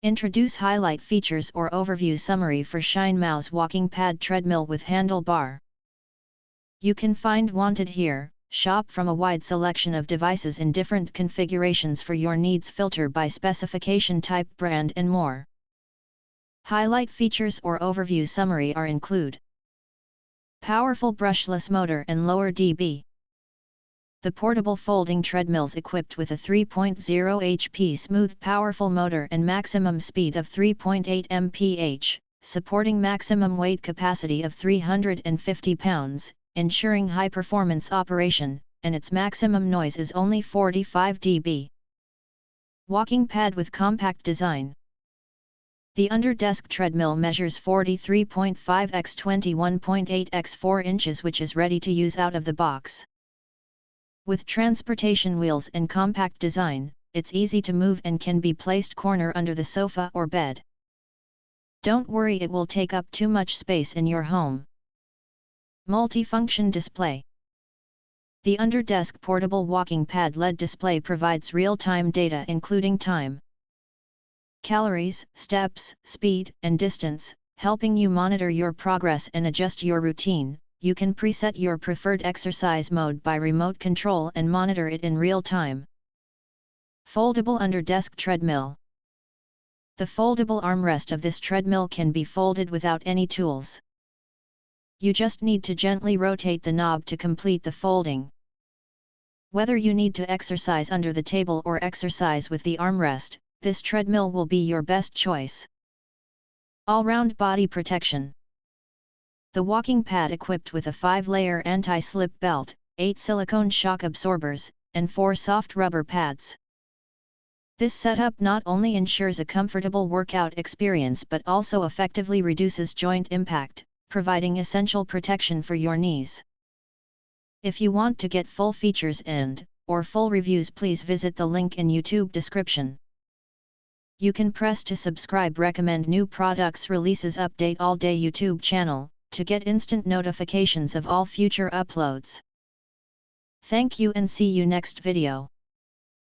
Introduce highlight features or overview summary for ShineMaos walking pad treadmill with handlebar. You can find wanted here. Shop from a wide selection of devices in different configurations for your needs, filter by specification, type, brand and more. Highlight features or overview summary are include: powerful brushless motor and lower dB. The portable folding treadmills equipped with a 3.0 HP smooth powerful motor and maximum speed of 3.8 mph, supporting maximum weight capacity of 350 pounds, ensuring high-performance operation, and its maximum noise is only 45 dB. Walking pad with compact design. The under-desk treadmill measures 43.5 x 21.8 x 4 inches, which is ready to use out of the box. With transportation wheels and compact design, it's easy to move and can be placed corner under the sofa or bed. Don't worry, it will take up too much space in your home. Multifunction display. The under-desk portable walking pad LED display provides real-time data including time, calories, steps, speed, and distance, helping you monitor your progress and adjust your routine. You can preset your preferred exercise mode by remote control and monitor it in real time. Foldable under-desk treadmill. The foldable armrest of this treadmill can be folded without any tools. You just need to gently rotate the knob to complete the folding. Whether you need to exercise under the table or exercise with the armrest, this treadmill will be your best choice. All-round body protection. The walking pad equipped with a 5-layer anti-slip belt, 8 silicone shock absorbers, and 4 soft rubber pads. This setup not only ensures a comfortable workout experience but also effectively reduces joint impact, providing essential protection for your knees. If you want to get full features or full reviews, please visit the link in YouTube description. You can press to subscribe, recommend new products releases, update all day YouTube channel, to get instant notifications of all future uploads. Thank you and see you next video.